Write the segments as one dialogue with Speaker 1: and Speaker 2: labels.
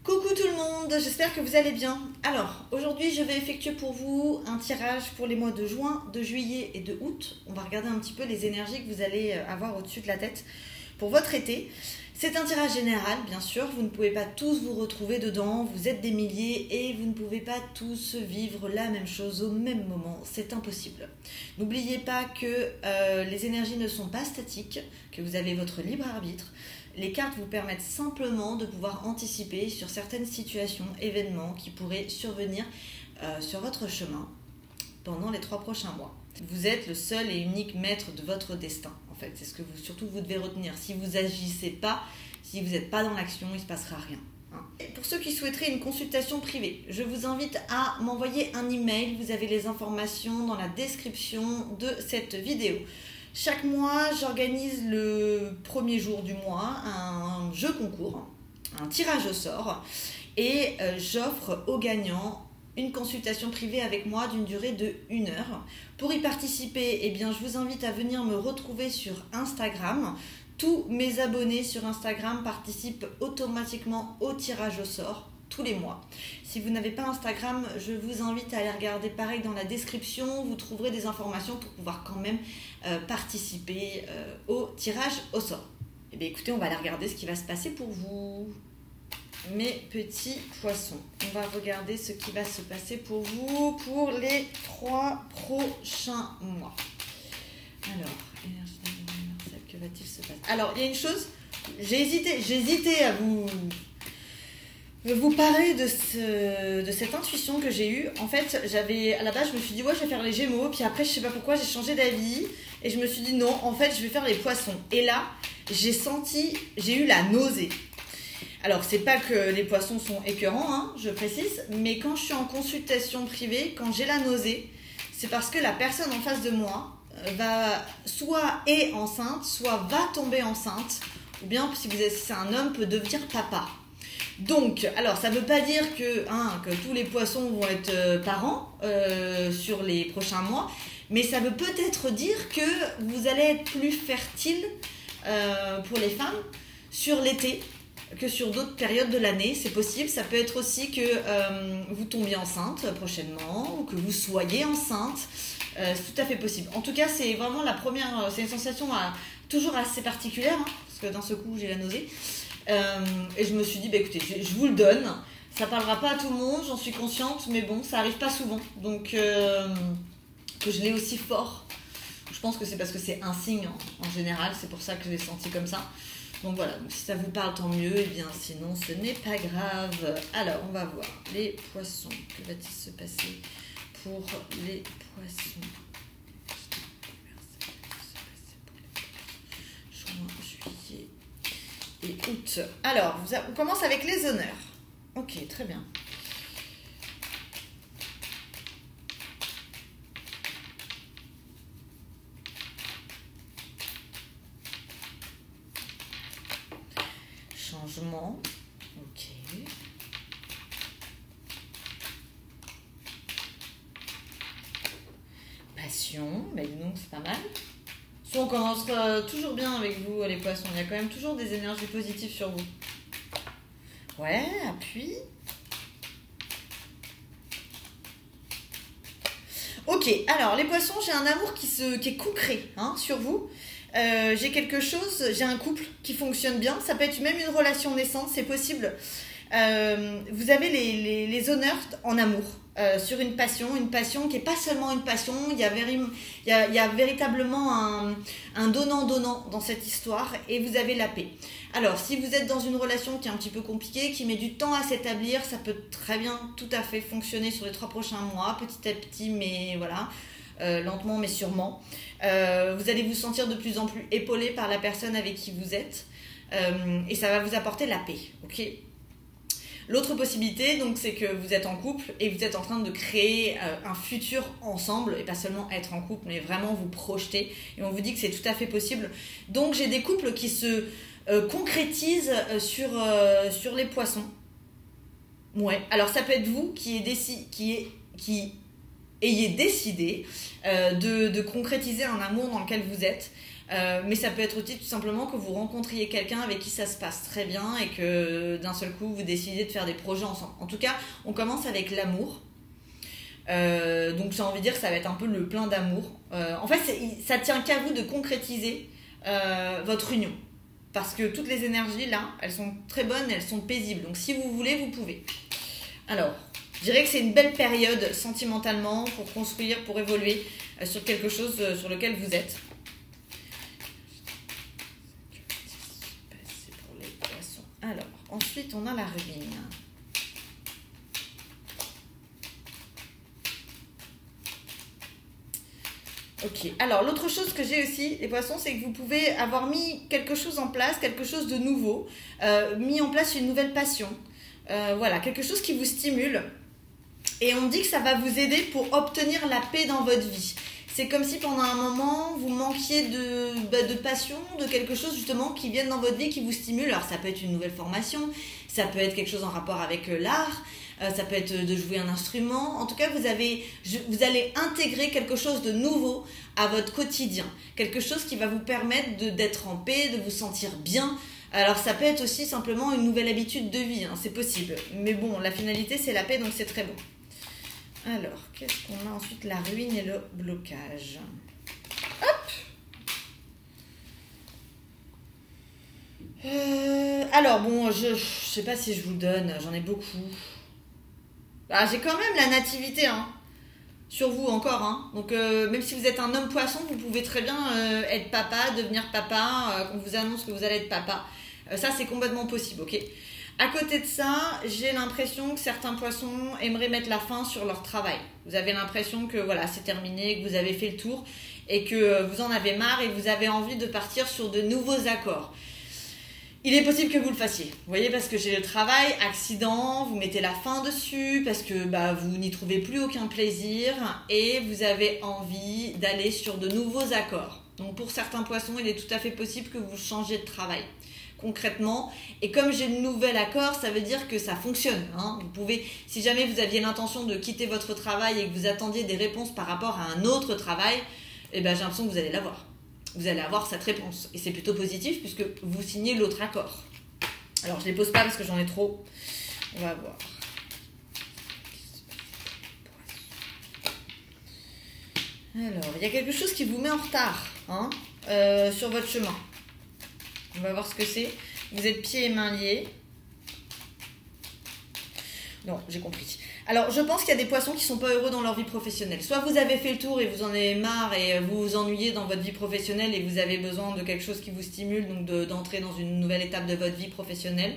Speaker 1: Coucou tout le monde, j'espère que vous allez bien. Alors, aujourd'hui je vais effectuer pour vous un tirage pour les mois de juin, de juillet et de août. On va regarder un petit peu les énergies que vous allez avoir au-dessus de la tête pour votre été. C'est un tirage général, bien sûr, vous ne pouvez pas tous vous retrouver dedans, vous êtes des milliers et vous ne pouvez pas tous vivre la même chose au même moment, c'est impossible. N'oubliez pas que les énergies ne sont pas statiques, que vous avez votre libre arbitre. Les cartes vous permettent simplement de pouvoir anticiper sur certaines situations, événements qui pourraient survenir sur votre chemin pendant les 3 prochains mois. Vous êtes le seul et unique maître de votre destin, en fait. C'est ce que vous devez retenir. Si vous n'agissez pas, si vous n'êtes pas dans l'action, il ne se passera rien. Et pour ceux qui souhaiteraient une consultation privée, je vous invite à m'envoyer un email. Vous avez les informations dans la description de cette vidéo. Chaque mois, j'organise le premier jour du mois un jeu concours, un tirage au sort, et j'offre aux gagnants une consultation privée avec moi d'une durée de 1 heure. Pour y participer, eh bien, je vous invite à venir me retrouver sur Instagram. Tous mes abonnés sur Instagram participent automatiquement au tirage au sort tous les mois. Si vous n'avez pas Instagram, je vous invite à aller regarder pareil dans la description. Vous trouverez des informations pour pouvoir quand même participer au tirage au sort. Eh bien écoutez, on va aller regarder ce qui va se passer pour vous. Mes petits poissons, on va regarder ce qui va se passer pour vous pour les 3 prochains mois. Alors, énergie universelle, que va-t-il se passer? Alors, il y a une chose, j'ai hésité à vous parler de cette intuition que j'ai eue. En fait, à la base, je me suis dit, ouais, je vais faire les Gémeaux. Puis après, je sais pas pourquoi, j'ai changé d'avis. Et je me suis dit, non, en fait, je vais faire les Poissons. Et là, j'ai eu la nausée. Alors, c'est pas que les Poissons sont écœurants, hein, je précise. Mais quand je suis en consultation privée, quand j'ai la nausée, c'est parce que la personne en face de moi soit est enceinte, soit va tomber enceinte. Ou bien, si c'est un homme, peut devenir papa. Donc, alors ça ne veut pas dire que tous les poissons vont être parents sur les prochains mois, mais ça veut peut-être dire que vous allez être plus fertile pour les femmes sur l'été que sur d'autres périodes de l'année. C'est possible. Ça peut être aussi que vous tombiez enceinte prochainement ou que vous soyez enceinte. C'est tout à fait possible. En tout cas, c'est vraiment c'est une sensation toujours assez particulière, hein, parce que d'un seul coup, j'ai la nausée. Et je me suis dit, écoutez, je vous le donne. Ça parlera pas à tout le monde, j'en suis consciente, mais bon, ça arrive pas souvent. Donc, que je l'ai aussi fort. Je pense que c'est parce que c'est un signe en général, c'est pour ça que je l'ai senti comme ça. Donc voilà, donc si ça vous parle, tant mieux. Et bien sinon, ce n'est pas grave. Alors, on va voir les poissons. Que va-t-il se passer pour les poissons? Juin, juillet et août. Alors, on commence avec les honneurs. Ok, très bien. Changement. Ok. Passion. Mais donc, c'est pas mal. On commence toujours bien avec vous, les poissons. Il y a quand même toujours des énergies positives sur vous. Ouais, appui. Ok, alors les poissons, j'ai un amour qui est concret sur vous. J'ai un couple qui fonctionne bien. Ça peut être même une relation naissante, c'est possible. Vous avez les honneurs en amour. Sur une passion qui n'est pas seulement une passion, il y a véritablement un donnant-donnant dans cette histoire, et vous avez la paix. Alors, si vous êtes dans une relation qui est un petit peu compliquée, qui met du temps à s'établir, ça peut très bien tout à fait fonctionner sur les 3 prochains mois, petit à petit, mais voilà, lentement mais sûrement. Vous allez vous sentir de plus en plus épaulé par la personne avec qui vous êtes, et ça va vous apporter la paix, ok ? L'autre possibilité, donc, c'est que vous êtes en couple et vous êtes en train de créer un futur ensemble, et pas seulement être en couple, mais vraiment vous projeter. Et on vous dit que c'est tout à fait possible. Donc, j'ai des couples qui se concrétisent sur les poissons. Ouais. Alors, ça peut être vous qui ayez décidé de concrétiser un amour dans lequel vous êtes. Mais ça peut être aussi tout simplement que vous rencontriez quelqu'un avec qui ça se passe très bien et que d'un seul coup vous décidez de faire des projets ensemble. En tout cas, on commence avec l'amour. Donc j'ai envie de dire que ça va être un peu le plein d'amour. En fait, ça tient qu'à vous de concrétiser votre union. Parce que toutes les énergies là, elles sont très bonnes, elles sont paisibles. Donc si vous voulez, vous pouvez. Alors, je dirais que c'est une belle période sentimentalement pour construire, pour évoluer sur quelque chose sur lequel vous êtes. C'est pour les poissons. Alors, ensuite on a la ruine. Ok, alors l'autre chose que j'ai aussi, les poissons, c'est que vous pouvez avoir mis quelque chose en place, quelque chose de nouveau, mis en place une nouvelle passion, voilà, quelque chose qui vous stimule. Et on dit que ça va vous aider pour obtenir la paix dans votre vie. C'est comme si pendant un moment, vous manquiez de passion, de quelque chose justement qui vienne dans votre vie, qui vous stimule. Alors ça peut être une nouvelle formation, ça peut être quelque chose en rapport avec l'art, ça peut être de jouer un instrument. En tout cas, vous allez intégrer quelque chose de nouveau à votre quotidien. Quelque chose qui va vous permettre d'être en paix, de vous sentir bien. Alors ça peut être aussi simplement une nouvelle habitude de vie, hein, c'est possible. Mais bon, la finalité c'est la paix, donc c'est très bon. Alors, qu'est-ce qu'on a ensuite? La ruine et le blocage. Hop! Alors bon, je sais pas si je vous le donne, j'en ai beaucoup. Ah, j'ai quand même la nativité, hein, sur vous encore, hein. Donc même si vous êtes un homme poisson, vous pouvez très bien être papa, devenir papa, qu'on vous annonce que vous allez être papa. Ça, c'est complètement possible, ok? À côté de ça, j'ai l'impression que certains poissons aimeraient mettre la fin sur leur travail. Vous avez l'impression que voilà, c'est terminé, que vous avez fait le tour et que vous en avez marre et que vous avez envie de partir sur de nouveaux accords. Il est possible que vous le fassiez, vous voyez, parce que j'ai le travail, accident, vous mettez la fin dessus, parce que vous n'y trouvez plus aucun plaisir et vous avez envie d'aller sur de nouveaux accords. Donc pour certains poissons, il est tout à fait possible que vous changiez de travail, concrètement. Et comme j'ai le nouvel accord, ça veut dire que ça fonctionne, hein. Vous pouvez, si jamais vous aviez l'intention de quitter votre travail et que vous attendiez des réponses par rapport à un autre travail, j'ai l'impression que vous allez l'avoir. Vous allez avoir cette réponse. Et c'est plutôt positif puisque vous signez l'autre accord. Alors, je ne les pose pas parce que j'en ai trop. On va voir. Alors, il y a quelque chose qui vous met en retard, hein, sur votre chemin. On va voir ce que c'est. Vous êtes pieds et mains liés. Non, j'ai compris. Alors, je pense qu'il y a des poissons qui ne sont pas heureux dans leur vie professionnelle. Soit vous avez fait le tour et vous en avez marre et vous vous ennuyez dans votre vie professionnelle et vous avez besoin de quelque chose qui vous stimule, donc d'entrer dans une nouvelle étape de votre vie professionnelle.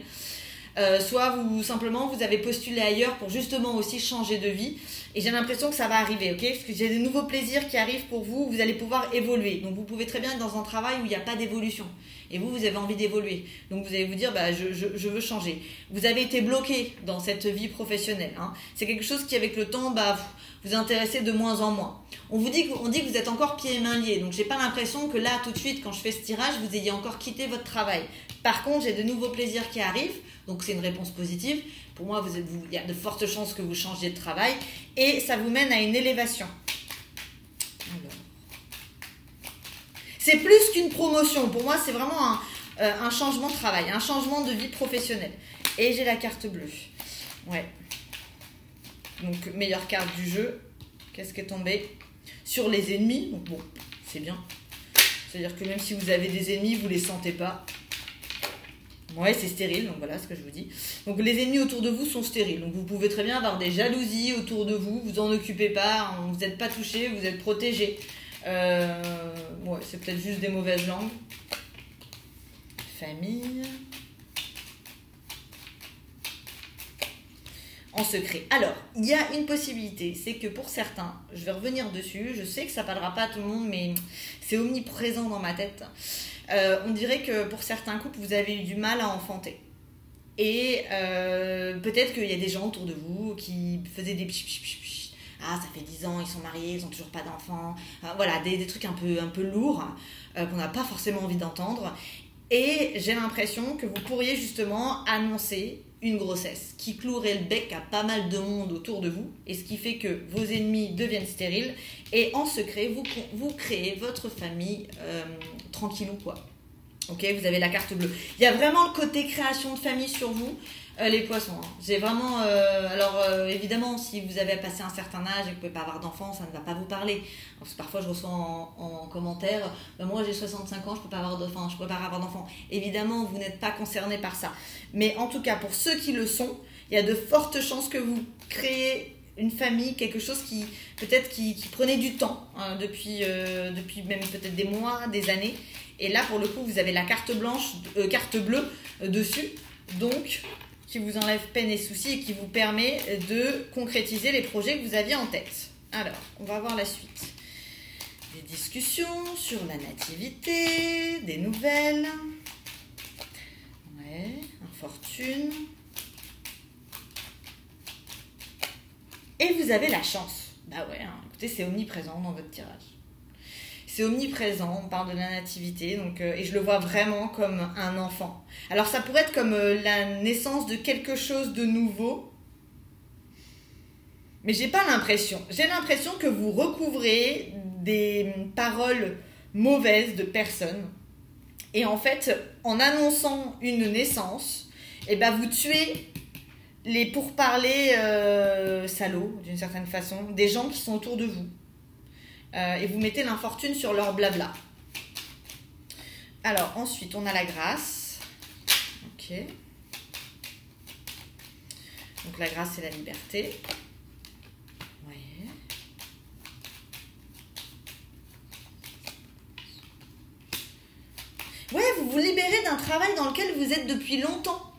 Speaker 1: Soit simplement vous avez postulé ailleurs pour justement aussi changer de vie. Et j'ai l'impression que ça va arriver, ok? Parce que j'ai des nouveaux plaisirs qui arrivent pour vous, vous allez pouvoir évoluer. Donc vous pouvez très bien être dans un travail où il n'y a pas d'évolution. Et vous avez envie d'évoluer. Donc vous allez vous dire, je veux changer. Vous avez été bloqué dans cette vie professionnelle, hein. C'est quelque chose qui, avec le temps, vous intéressez de moins en moins. On dit que vous êtes encore pieds et mains liés. Donc j'ai pas l'impression que là, tout de suite, quand je fais ce tirage, vous ayez encore quitté votre travail. Par contre, j'ai de nouveaux plaisirs qui arrivent. Donc c'est une réponse positive. Pour moi, il y a de fortes chances que vous changiez de travail. Et ça vous mène à une élévation. Alors. C'est plus qu'une promotion. Pour moi, c'est vraiment un changement de travail, un changement de vie professionnelle. Et j'ai la carte bleue. Ouais. Donc, meilleure carte du jeu. Qu'est-ce qui est tombé? Sur les ennemis. Donc bon, c'est bien. C'est-à-dire que même si vous avez des ennemis, vous ne les sentez pas. Ouais, c'est stérile, donc voilà ce que je vous dis. Donc les ennemis autour de vous sont stériles. Donc vous pouvez très bien avoir des jalousies autour de vous. Vous en occupez pas, vous n'êtes pas touché, vous êtes protégé. Ouais, c'est peut-être juste des mauvaises langues. Famille. En secret. Alors, il y a une possibilité, c'est que pour certains, je vais revenir dessus, je sais que ça ne parlera pas à tout le monde, mais c'est omniprésent dans ma tête. On dirait que pour certains couples, vous avez eu du mal à enfanter. Et peut-être qu'il y a des gens autour de vous qui faisaient des pch. Ah, ça fait 10 ans, ils sont mariés, ils n'ont toujours pas d'enfants. Voilà, des trucs un peu lourds qu'on n'a pas forcément envie d'entendre. Et j'ai l'impression que vous pourriez justement annoncer une grossesse qui clouerait le bec à pas mal de monde autour de vous, et ce qui fait que vos ennemis deviennent stériles, et en secret, vous créez votre famille tranquillou, quoi. Ok, vous avez la carte bleue. Il y a vraiment le côté création de famille sur vous, les poissons. Hein. J'ai vraiment... évidemment, si vous avez passé un certain âge et que vous ne pouvez pas avoir d'enfants, ça ne va pas vous parler. Parce que parfois, je reçois en commentaire, moi j'ai 65 ans, je ne peux pas avoir d'enfants. Évidemment, vous n'êtes pas concerné par ça. Mais en tout cas, pour ceux qui le sont, il y a de fortes chances que vous créez une famille, quelque chose qui peut-être qui prenait du temps, hein, depuis même peut-être des mois, des années. Et là, pour le coup, vous avez la carte bleue dessus, donc qui vous enlève peine et soucis et qui vous permet de concrétiser les projets que vous aviez en tête. Alors, on va voir la suite. Des discussions sur la nativité, des nouvelles. Ouais, infortune. Et vous avez la chance. Bah ouais, hein, écoutez, c'est omniprésent dans votre tirage. C'est omniprésent, on parle de la nativité, donc, et je le vois vraiment comme un enfant. Alors ça pourrait être comme la naissance de quelque chose de nouveau, mais j'ai pas l'impression. J'ai l'impression que vous recouvrez des paroles mauvaises de personnes, et en fait, en annonçant une naissance, eh ben, vous tuez les pourparlers salauds, d'une certaine façon, des gens qui sont autour de vous. Et vous mettez l'infortune sur leur blabla. Alors, ensuite, on a la grâce. Ok. Donc, la grâce, c'est la liberté. Ouais. Ouais, vous vous libérez d'un travail dans lequel vous êtes depuis longtemps.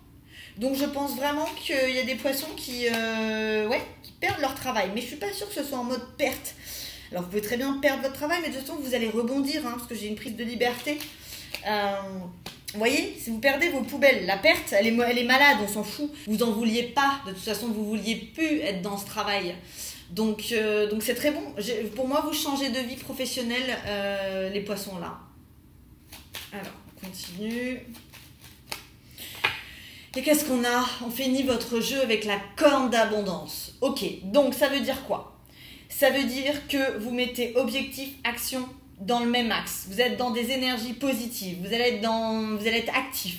Speaker 1: Donc, je pense vraiment qu'il y a des poissons qui perdent leur travail. Mais je ne suis pas sûre que ce soit en mode perte. Alors, vous pouvez très bien perdre votre travail, mais de toute façon, vous allez rebondir, hein, parce que j'ai une prise de liberté. Vous voyez, si vous perdez vos poubelles, la perte, elle est malade, on s'en fout. Vous n'en vouliez pas, de toute façon, vous ne vouliez plus être dans ce travail. Donc c'est très bon. Pour moi, vous changez de vie professionnelle, les poissons, là. Alors, on continue. Et qu'est-ce qu'on a? On finit votre jeu avec la corne d'abondance. Ok, donc ça veut dire quoi? Ça veut dire que vous mettez objectif, action dans le même axe. Vous êtes dans des énergies positives. Vous allez être actif.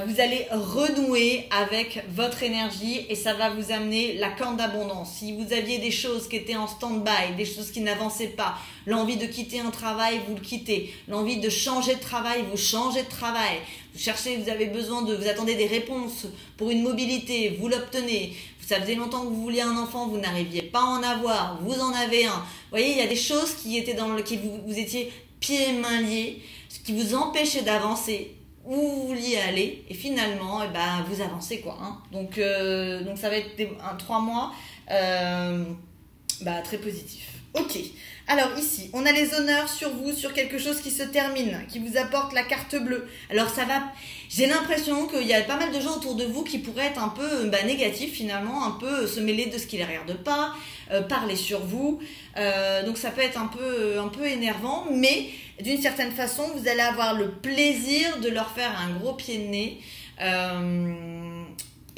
Speaker 1: Vous allez renouer avec votre énergie et ça va vous amener la corne d'abondance. Si vous aviez des choses qui étaient en stand-by, des choses qui n'avançaient pas, l'envie de quitter un travail, vous le quittez. L'envie de changer de travail, vous changez de travail. Vous cherchez, vous attendez des réponses pour une mobilité, vous l'obtenez. Ça faisait longtemps que vous vouliez un enfant, vous n'arriviez pas à en avoir, vous en avez un. Vous voyez, il y a des choses qui étaient dans lesquelles vous étiez pieds et mains liés, ce qui vous empêchait d'avancer où vous vouliez aller, et finalement, vous avancez, quoi. Hein. Donc ça va être 3 mois très positifs. Ok. Alors ici, on a les honneurs sur vous, sur quelque chose qui se termine, qui vous apporte la carte bleue. Alors ça va, j'ai l'impression qu'il y a pas mal de gens autour de vous qui pourraient être un peu négatifs finalement, un peu se mêler de ce qui ne les regarde pas, parler sur vous. Donc ça peut être un peu énervant, mais d'une certaine façon, vous allez avoir le plaisir de leur faire un gros pied de nez.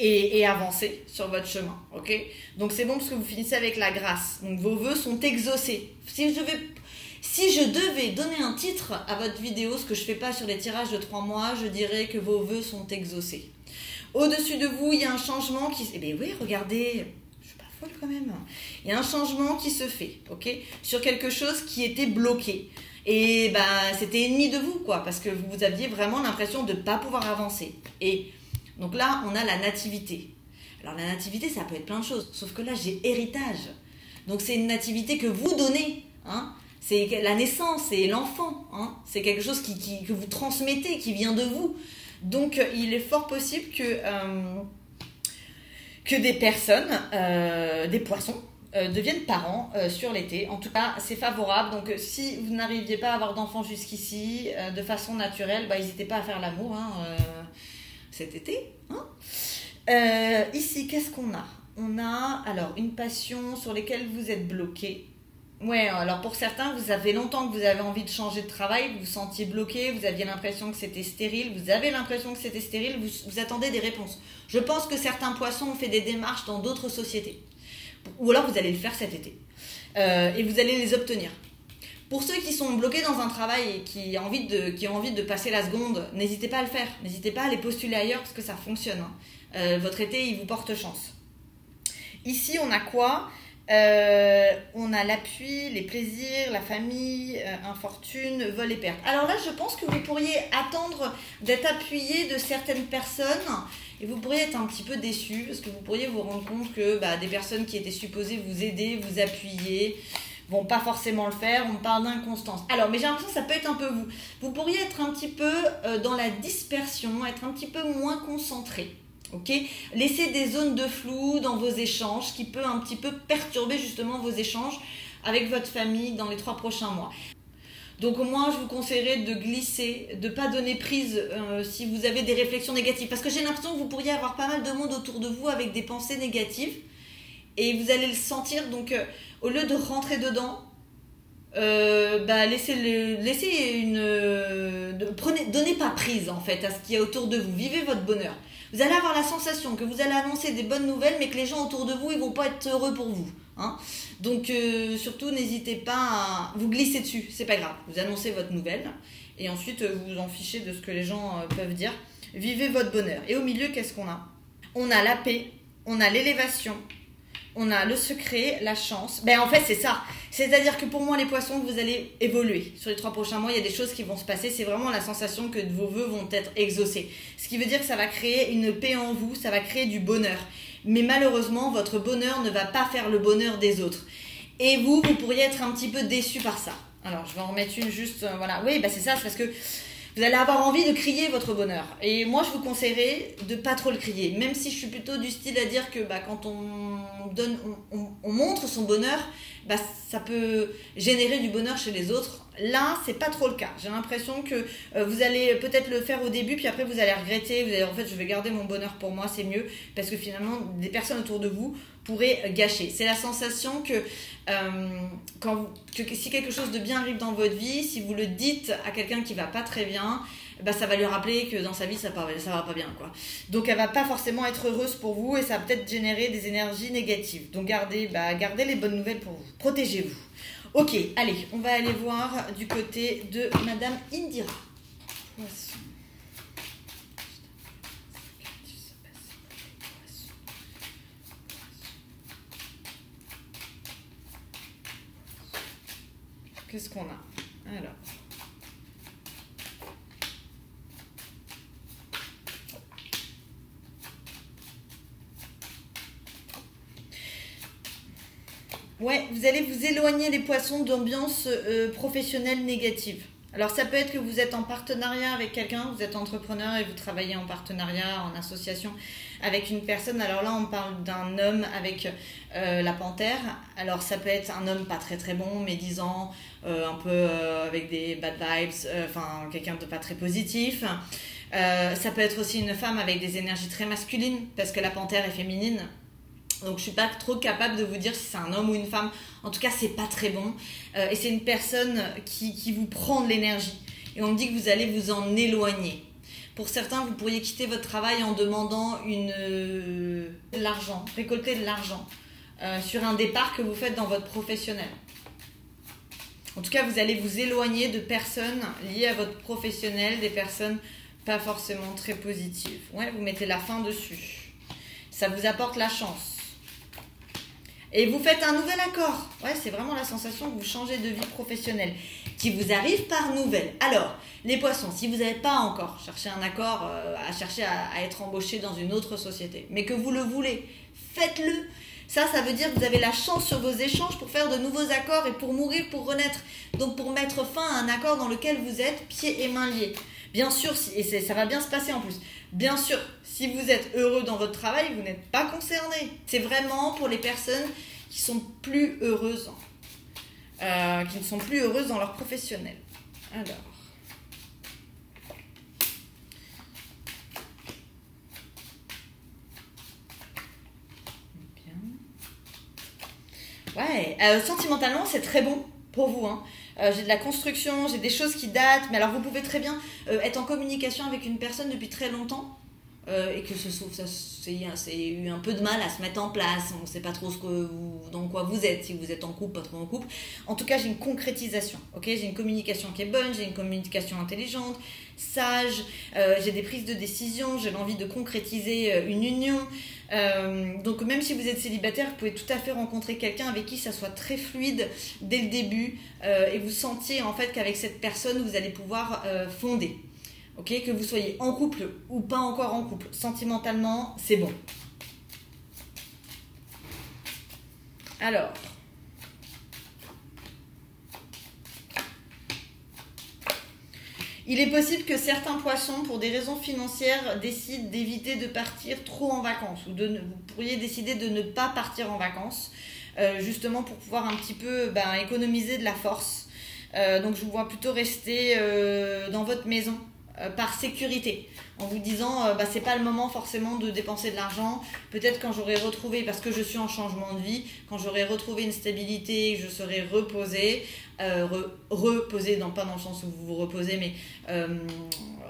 Speaker 1: Et avancer sur votre chemin, ok? Donc c'est bon parce que vous finissez avec la grâce. Donc vos vœux sont exaucés. Si je devais donner un titre à votre vidéo, ce que je ne fais pas sur les tirages de 3 mois, je dirais que vos vœux sont exaucés. Au-dessus de vous, il y a un changement qui... Eh bien oui, regardez, je suis pas folle quand même. Il y a un changement qui se fait, ok? Sur quelque chose qui était bloqué. Et c'était ennemi de vous, quoi, parce que vous aviez vraiment l'impression de ne pas pouvoir avancer. Et... donc là, on a la nativité. Alors la nativité, ça peut être plein de choses. Sauf que là, j'ai héritage. Donc c'est une nativité que vous donnez. Hein. C'est la naissance, c'est l'enfant. Hein. C'est quelque chose que vous transmettez, qui vient de vous. Donc il est fort possible que des personnes, des poissons, deviennent parents sur l'été. En tout cas, c'est favorable. Donc si vous n'arriviez pas à avoir d'enfants jusqu'ici, de façon naturelle, n'hésitez pas à faire l'amour. Cet été. Ici, qu'est-ce qu'on a? On a alors une passion sur laquelle vous êtes bloqué. Ouais, alors pour certains, vous avez longtemps que vous avez envie de changer de travail, vous vous sentiez bloqué, vous aviez l'impression que c'était stérile, vous avez l'impression que c'était stérile, vous attendez des réponses. Je pense que certains poissons ont fait des démarches dans d'autres sociétés. Ou alors vous allez le faire cet été. Et vous allez les obtenir. Pour ceux qui sont bloqués dans un travail et qui ont envie de passer la seconde, n'hésitez pas à le faire. N'hésitez pas à les postuler ailleurs parce que ça fonctionne. Hein. Votre été, il vous porte chance. Ici, on a quoi ? On a l'appui, les plaisirs, la famille, infortune, vol et perte. Alors là, je pense que vous pourriez attendre d'être appuyé de certaines personnes et vous pourriez être un petit peu déçu parce que vous pourriez vous rendre compte que des personnes qui étaient supposées vous aider, vous appuyer, vont pas forcément le faire. On parle d'inconstance. Alors, mais j'ai l'impression que ça peut être un peu vous. Vous pourriez être un petit peu dans la dispersion, être un petit peu moins concentré. Okay, laissez des zones de flou dans vos échanges qui peut un petit peu perturber justement vos échanges avec votre famille dans les 3 prochains mois. Donc au moins je vous conseillerais de glisser, de ne pas donner prise si vous avez des réflexions négatives. Parce que j'ai l'impression que vous pourriez avoir pas mal de monde autour de vous avec des pensées négatives et vous allez le sentir. Donc au lieu de rentrer dedans, donnez pas prise en fait à ce qui est autour de vous. Vivez votre bonheur. Vous allez avoir la sensation que vous allez annoncer des bonnes nouvelles, mais que les gens autour de vous, ils vont pas être heureux pour vous. Hein. Donc surtout, n'hésitez pas à vous glisser dessus. C'est pas grave. Vous annoncez votre nouvelle et ensuite vous vous en fichez de ce que les gens peuvent dire. Vivez votre bonheur. Et au milieu, qu'est-ce qu'on a ? On a la paix, on a l'élévation, on a le secret, la chance. En fait, c'est ça. C'est-à-dire que pour moi, les poissons, vous allez évoluer. Sur les 3 prochains mois, il y a des choses qui vont se passer. C'est vraiment la sensation que vos vœux vont être exaucés. Ce qui veut dire que ça va créer une paix en vous, ça va créer du bonheur. Mais malheureusement, votre bonheur ne va pas faire le bonheur des autres. Et vous pourriez être un petit peu déçu par ça. Alors, je vais en remettre une juste... voilà. Oui, c'est ça, c'est parce que vous allez avoir envie de crier votre bonheur. Et moi, je vous conseillerais de pas trop le crier. Même si je suis plutôt du style à dire que quand on montre son bonheur, ça peut générer du bonheur chez les autres. Là, c'est pas trop le cas. J'ai l'impression que vous allez peut-être le faire au début, puis après vous allez regretter. Vous allez en fait, je vais garder mon bonheur pour moi, c'est mieux. Parce que finalement, des personnes autour de vous pourraient gâcher. C'est la sensation que si quelque chose de bien arrive dans votre vie, si vous le dites à quelqu'un qui va pas très bien, ça va lui rappeler que dans sa vie ça va pas bien quoi. Donc elle va pas forcément être heureuse pour vous et ça va peut-être générer des énergies négatives. Donc gardez les bonnes nouvelles pour vous. Protégez-vous. Ok, allez, on va aller voir du côté de Madame Indira. Poisson. Qu'est-ce qu'on a ? Alors. Ouais, vous allez vous éloigner les poissons d'ambiance professionnelle négative. Alors ça peut être que vous êtes en partenariat avec quelqu'un, vous êtes entrepreneur et vous travaillez en partenariat, en association avec une personne. Alors là on parle d'un homme avec la panthère. Alors ça peut être un homme pas très très bon, médisant, un peu avec des bad vibes, quelqu'un de pas très positif. Ça peut être aussi une femme avec des énergies très masculines parce que la panthère est féminine. Donc je suis pas trop capable de vous dire si c'est un homme ou une femme. En tout cas, c'est pas très bon. Et c'est une personne qui vous prend de l'énergie. Et on me dit que vous allez vous en éloigner. Pour certains, vous pourriez quitter votre travail en demandant de l'argent, récolter de l'argent sur un départ que vous faites dans votre professionnel. En tout cas, vous allez vous éloigner de personnes liées à votre professionnel, des personnes pas forcément très positives. Ouais, vous mettez la fin dessus. Ça vous apporte la chance. Et vous faites un nouvel accord. Ouais, c'est vraiment la sensation que vous changez de vie professionnelle qui vous arrive par nouvelle. Alors, les poissons, si vous n'avez pas encore cherché un accord, à chercher à être embauché dans une autre société, mais que vous le voulez, faites-le. Ça veut dire que vous avez la chance sur vos échanges pour faire de nouveaux accords et pour mourir, pour renaître. Donc, pour mettre fin à un accord dans lequel vous êtes pieds et mains liés. Bien sûr, et ça va bien se passer en plus. Bien sûr, si vous êtes heureux dans votre travail, vous n'êtes pas concerné. C'est vraiment pour les personnes qui sont plus heureuses, qui ne sont plus heureuses dans leur professionnel. Alors. Bien. Ouais, sentimentalement, c'est très bon pour vous, hein. J'ai de la construction, j'ai des choses qui datent, mais alors vous pouvez très bien être en communication avec une personne depuis très longtemps et que c'est eu un peu de mal à se mettre en place, on ne sait pas trop dans quoi vous êtes, si vous êtes en couple, pas trop en couple. En tout cas, j'ai une concrétisation, ok, j'ai une communication qui est bonne, j'ai une communication intelligente, sage, j'ai des prises de décision, j'ai l'envie de concrétiser une union. Donc même si vous êtes célibataire, vous pouvez tout à fait rencontrer quelqu'un avec qui ça soit très fluide dès le début et vous sentiez en fait qu'avec cette personne vous allez pouvoir fonder. Ok, que vous soyez en couple ou pas encore en couple, sentimentalement, c'est bon. Alors, il est possible que certains poissons, pour des raisons financières, décident d'éviter de partir trop en vacances. Ou vous pourriez décider de ne pas partir en vacances, justement pour pouvoir un petit peu économiser de la force. Donc je vous vois plutôt rester dans votre maison par sécurité. En vous disant, c'est pas le moment forcément de dépenser de l'argent. Peut-être quand j'aurai retrouvé, parce que je suis en changement de vie, quand j'aurai retrouvé une stabilité, je serai reposée. Reposer, pas dans le sens où vous vous reposez, mais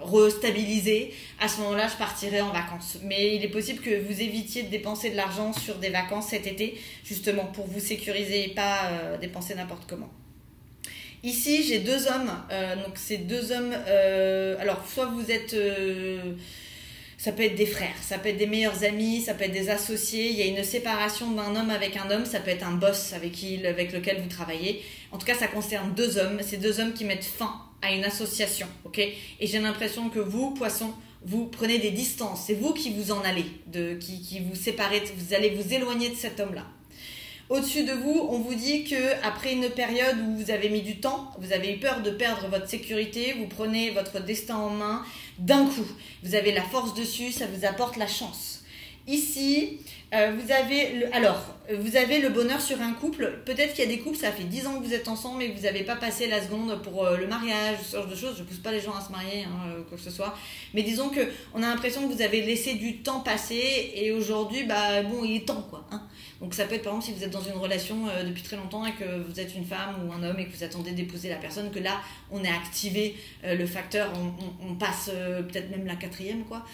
Speaker 1: restabiliser, à ce moment-là je partirai en vacances. Mais il est possible que vous évitiez de dépenser de l'argent sur des vacances cet été, justement pour vous sécuriser et pas dépenser n'importe comment. Ici j'ai deux hommes, donc ces deux hommes, alors soit vous êtes... ça peut être des frères, ça peut être des meilleurs amis, ça peut être des associés. Il y a une séparation d'un homme avec un homme, ça peut être un boss avec lequel vous travaillez. En tout cas, ça concerne deux hommes. C'est deux hommes qui mettent fin à une association, ok ? Et j'ai l'impression que vous, poissons, vous prenez des distances. C'est vous qui vous en allez, qui vous séparez, vous allez vous éloigner de cet homme-là. Au-dessus de vous, on vous dit qu'après une période où vous avez mis du temps, vous avez eu peur de perdre votre sécurité, vous prenez votre destin en main d'un coup. Vous avez la force dessus, ça vous apporte la chance. Ici, vous avez le bonheur sur un couple. Peut-être qu'il y a des couples, ça fait 10 ans que vous êtes ensemble et que vous n'avez pas passé la seconde pour le mariage, ce genre de choses. Je ne pousse pas les gens à se marier, quoi que ce soit. Mais disons qu'on a l'impression que vous avez laissé du temps passer et aujourd'hui, il est temps, quoi. Donc ça peut être par exemple si vous êtes dans une relation depuis très longtemps et que vous êtes une femme ou un homme et que vous attendez d'épouser la personne, que là on est activé le facteur, on passe peut-être même la 4e quoi,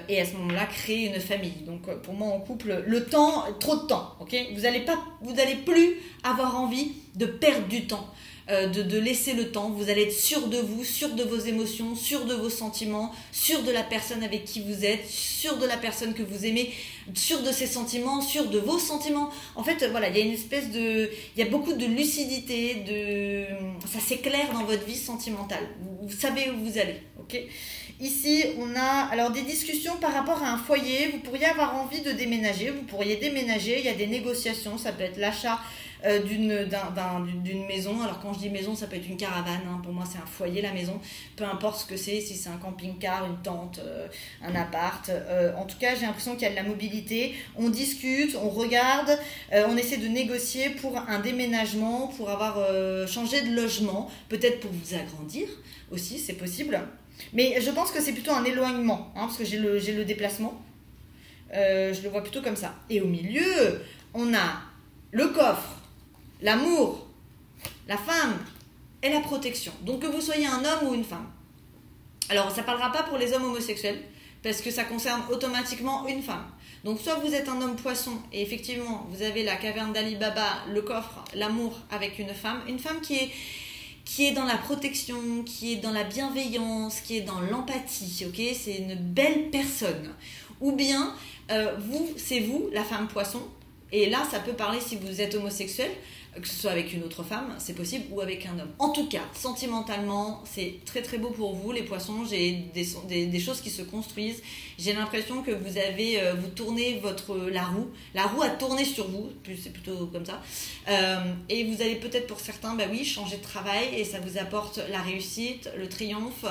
Speaker 1: et à ce moment-là créer une famille. Donc pour moi en couple, le temps, trop de temps, ok ? Vous allez plus avoir envie de perdre du temps. De laisser le temps, vous allez être sûr de vous, sûr de vos émotions, sûr de vos sentiments, sûr de la personne avec qui vous êtes, sûr de la personne que vous aimez, sûr de ses sentiments, sûr de vos sentiments. En fait, voilà, il y a une espèce il y a beaucoup de lucidité, ça s'éclaire dans votre vie sentimentale. Vous savez où vous allez, ok ? Ici, on a alors des discussions par rapport à un foyer. Vous pourriez avoir envie de déménager, vous pourriez déménager. Il y a des négociations, ça peut être l'achat d'une maison. Alors quand je dis maison, ça peut être une caravane, pour moi c'est un foyer la maison, peu importe ce que c'est, si c'est un camping-car, une tente, un appart, en tout cas j'ai l'impression qu'il y a de la mobilité, on discute, on regarde, on essaie de négocier pour un déménagement, pour avoir changé de logement, peut-être pour vous agrandir aussi, c'est possible, mais je pense que c'est plutôt un éloignement, parce que j'ai le déplacement, je le vois plutôt comme ça. Et au milieu on a le coffre, l'amour, la femme et la protection. Donc que vous soyez un homme ou une femme. Alors ça ne parlera pas pour les hommes homosexuels parce que ça concerne automatiquement une femme. Donc soit vous êtes un homme poisson et effectivement vous avez la caverne d'Ali Baba, le coffre, l'amour avec une femme qui est dans la protection, qui est dans la bienveillance, qui est dans l'empathie, ok ? C'est une belle personne. Ou bien c'est vous, la femme poisson, et là ça peut parler si vous êtes homosexuel, que ce soit avec une autre femme, c'est possible, ou avec un homme. En tout cas, sentimentalement, c'est très très beau pour vous, les poissons. J'ai des choses qui se construisent. J'ai l'impression que vous tournez la roue a tourné sur vous, c'est plutôt comme ça. Et vous allez peut-être pour certains, changer de travail et ça vous apporte la réussite, le triomphe.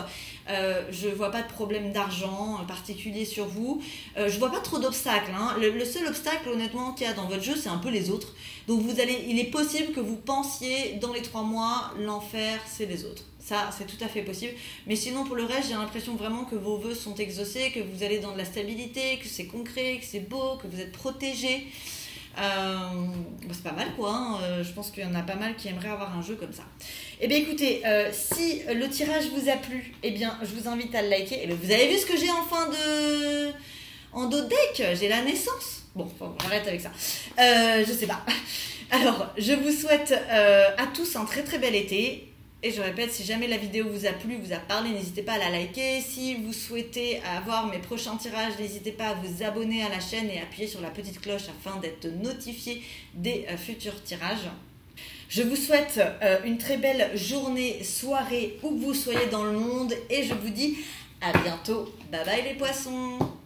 Speaker 1: Je vois pas de problème d'argent particulier sur vous. Je vois pas trop d'obstacles. Le seul obstacle, honnêtement, qu'il y a dans votre jeu, c'est un peu les autres. Donc il est possible que vous pensiez dans les 3 mois, l'enfer, c'est les autres. Ça, c'est tout à fait possible. Mais sinon, pour le reste, j'ai l'impression vraiment que vos vœux sont exaucés, que vous allez dans de la stabilité, que c'est concret, que c'est beau, que vous êtes protégé. C'est pas mal quoi, hein. Je pense qu'il y en a pas mal qui aimeraient avoir un jeu comme ça. Eh bien écoutez, si le tirage vous a plu, eh bien je vous invite à le liker. Et vous avez vu ce que j'ai en dos de deck? J'ai la naissance. Bon, j'arrête avec ça. Je sais pas. Alors, je vous souhaite à tous un très très bel été. Et je répète, si jamais la vidéo vous a plu, vous a parlé, n'hésitez pas à la liker. Si vous souhaitez avoir mes prochains tirages, n'hésitez pas à vous abonner à la chaîne et appuyer sur la petite cloche afin d'être notifié des futurs tirages. Je vous souhaite une très belle journée, soirée, où que vous soyez dans le monde. Et je vous dis à bientôt. Bye bye les poissons!